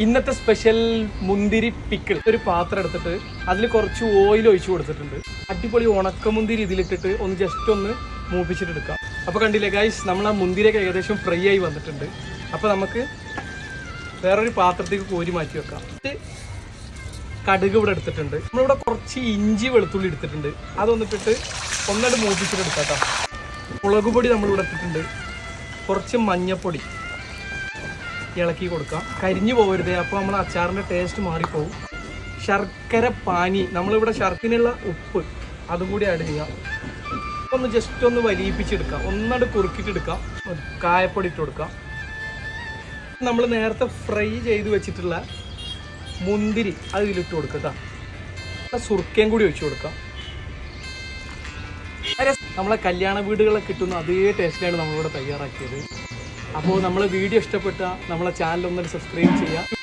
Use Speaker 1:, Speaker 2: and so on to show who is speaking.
Speaker 1: ഇന്നത്തെ സ്പെഷ്യൽ മുന്തിരി പിക്കിൾ. ഒരു പാത്രം എടുത്തിട്ട് അതിൽ കുറച്ച് ഓയിൽ ഒഴിച്ചു കൊടുത്തിട്ടുണ്ട്. അടിപൊളി ഉണക്കമുന്തിരി ഇതിലിട്ടിട്ട് ഒന്ന് ജസ്റ്റ് ഒന്ന് മൂപ്പിച്ചിട്ടെടുക്കാം. അപ്പോൾ കണ്ടില്ലേ ഗൈസ്, നമ്മൾ ആ മുന്തിരിയൊക്കെ ഏകദേശം ഫ്രൈ ആയി വന്നിട്ടുണ്ട്. അപ്പോൾ നമുക്ക് വേറൊരു പാത്രത്തേക്ക് കോരി മാറ്റി വെക്കാം. കടുക് ഇവിടെ എടുത്തിട്ടുണ്ട്. നമ്മളിവിടെ കുറച്ച് ഇഞ്ചി വെളുത്തുള്ളി എടുത്തിട്ടുണ്ട്. അതൊന്നിട്ടിട്ട് ഒന്നിട്ട് മൂപ്പിച്ചിട്ടെടുക്കാം കേട്ടോ. മുളക് പൊടി നമ്മളിവിടെ ഇട്ടിട്ടുണ്ട്. കുറച്ച് മഞ്ഞപ്പൊടി ഇളക്കി കൊടുക്കാം. കരിഞ്ഞു പോകരുത്, അപ്പോൾ നമ്മൾ അച്ചാറിൻ്റെ ടേസ്റ്റ് മാറിപ്പോവും. ശർക്കര പാനി, നമ്മളിവിടെ ശർക്കരയുള്ള ഉപ്പ് അതും കൂടി ആഡ് ചെയ്യാം. ഒന്ന് ജസ്റ്റ് ഒന്ന് വലിയിപ്പിച്ചെടുക്കാം, ഒന്നട് കുറുക്കിയിട്ടെടുക്കാം. കായപ്പൊടി ഇട്ട് കൊടുക്കാം. നമ്മൾ നേരത്തെ ഫ്രൈ ചെയ്ത് വെച്ചിട്ടുള്ള മുന്തിരി അത് ഇതിലിട്ട് കൊടുക്കാം കേട്ടോ. സുർക്കയും കൂടി ഒഴിച്ചു കൊടുക്കാം. നമ്മളെ കല്യാണ വീടുകളിലൊക്കെ കിട്ടുന്ന അതേ ടേസ്റ്റിലാണ് നമ്മളിവിടെ തയ്യാറാക്കിയത്. അപ്പോൾ നമ്മളെ വീഡിയോ ഇഷ്ടപ്പെട്ട നമ്മളെ ചാനൽ ഒന്നൊരു സബ്സ്ക്രൈബ് ചെയ്യുക.